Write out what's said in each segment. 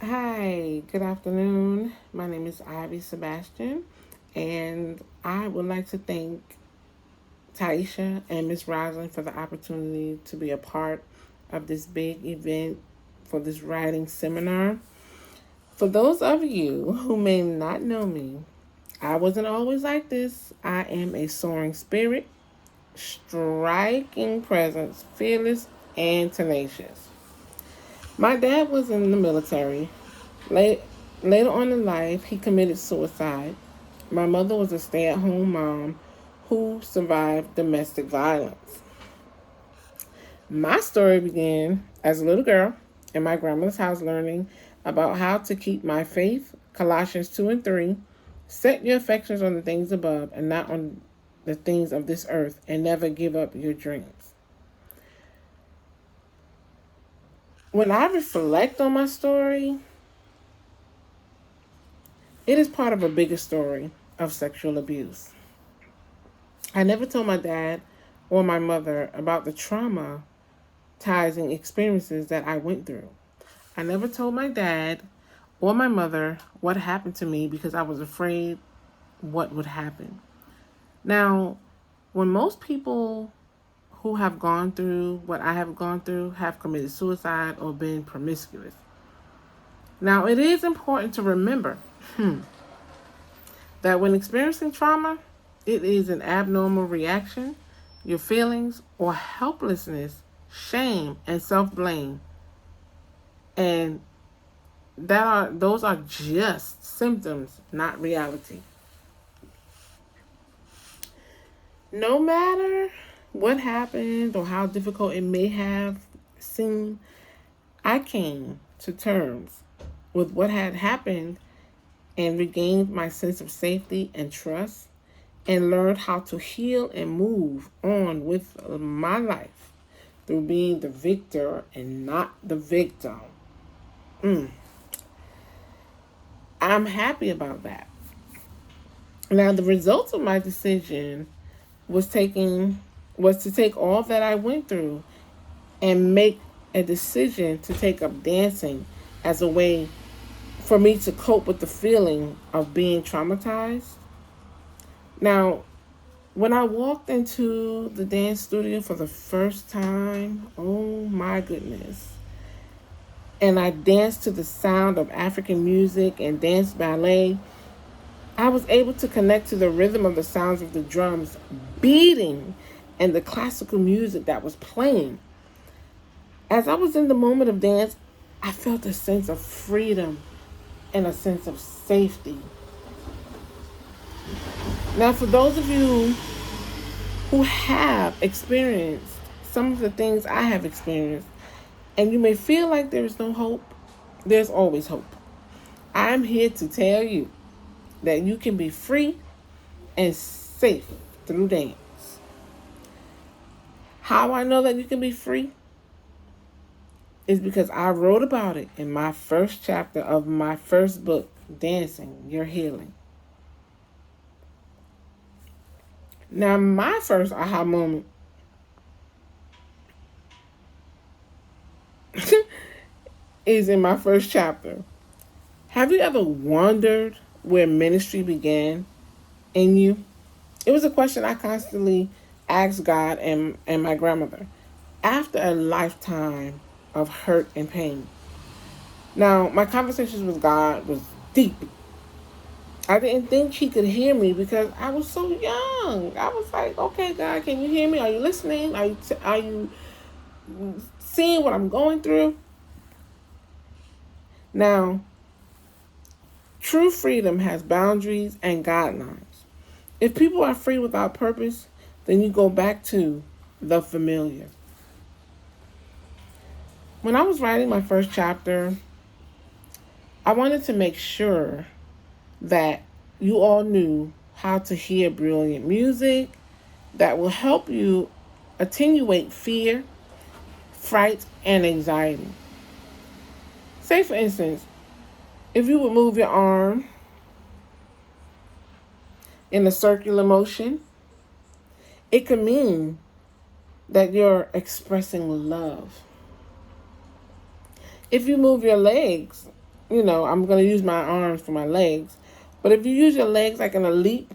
Hi, good afternoon. My name is Ivy Sebastian, and I would like to thank Taisha and Miss Roslyn for the opportunity to be a part of this big event for this writing seminar. For those of you who may not know me, I wasn't always like this. I am a soaring spirit, striking presence, fearless, and tenacious. My dad was in the military. Late, Later on in life, he committed suicide. My mother was a stay at home mom who survived domestic violence. My story began as a little girl in my grandmother's house learning about how to keep my faith, Colossians 2 and 3. Set your affections on the things above and not on the things of this earth, and never give up your dreams. When I reflect on my story, it is part of a bigger story of sexual abuse. I never told my dad or my mother about the traumatizing experiences that I went through. I never told my dad or my mother what happened to me because I was afraid what would happen. Now, when most people who have gone through what I have gone through have committed suicide or been promiscuous. Now, it is important to remember that when experiencing trauma, it is an abnormal reaction. Your feelings or helplessness, shame, and self-blame, and those are just symptoms, not reality. No matter what happened or how difficult it may have seemed, I came to terms with what had happened and regained my sense of safety and trust, and learned how to heal and move on with my life through being the victor and not the victim. Mm, I'm happy about that. Now, the results of my decision was taking was to take all that I went through and make a decision to take up dancing as a way for me to cope with the feeling of being traumatized. Now, when I walked into the dance studio for the first time, oh my goodness, and I danced to the sound of African music and danced ballet, I was able to connect to the rhythm of the sounds of the drums beating and the classical music that was playing. As I was in the moment of dance, I felt a sense of freedom and a sense of safety. Now, for those of you who have experienced some of the things I have experienced, and you may feel like there is no hope, there's always hope. I'm here to tell you that you can be free and safe through dance. How I know that you can be free is because I wrote about it in my first chapter of my first book, Dancing Your Healing. Now, my first aha moment is in my first chapter. Have you ever wondered where ministry began in you? It was a question I constantly asked God and my grandmother after a lifetime of hurt and pain. Now, my conversations with God was deep. I didn't think he could hear me because I was so young. I was like, okay, God, can you hear me? Are you listening? Are you seeing what I'm going through? Now, true freedom has boundaries and guidelines. If people are free without purpose, then you go back to the familiar. When I was writing my first chapter, I wanted to make sure that you all knew how to hear brilliant music that will help you attenuate fear, fright, and anxiety. Say, for instance, if you would move your arm in a circular motion, it could mean that you're expressing love. If you move your legs I'm going to use my arms for my legs. But if you use your legs like in a leap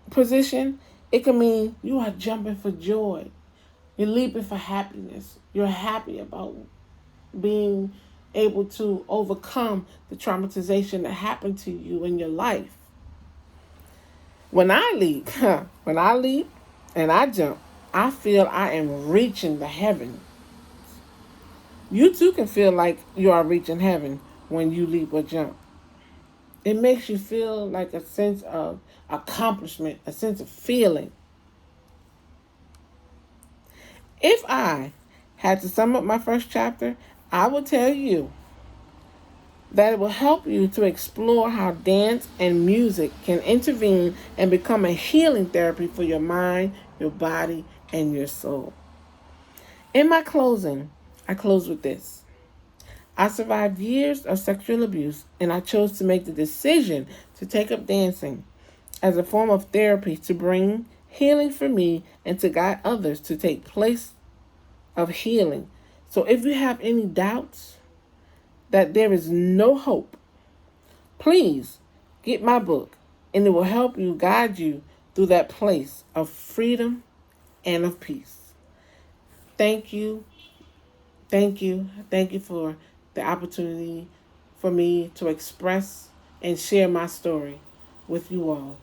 position, it can mean you are jumping for joy. You're leaping for happiness. You're happy about being able to overcome the traumatization that happened to you in your life. When I leap, and I jump, I feel I am reaching the heaven. You too can feel like you are reaching heaven when you leap or jump. It makes you feel like a sense of accomplishment, a sense of feeling. If I had to sum up my first chapter, I would tell you that it will help you to explore how dance and music can intervene and become a healing therapy for your mind, your body, and your soul. In my closing, I close with this. I survived years of sexual abuse, and I chose to make the decision to take up dancing as a form of therapy to bring healing for me and to guide others to take place of healing. So if you have any doubts that there is no hope, please get my book, and it will help you guide you through that place of freedom and of peace. Thank you. Thank you. Thank you for the opportunity for me to express and share my story with you all.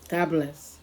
God bless.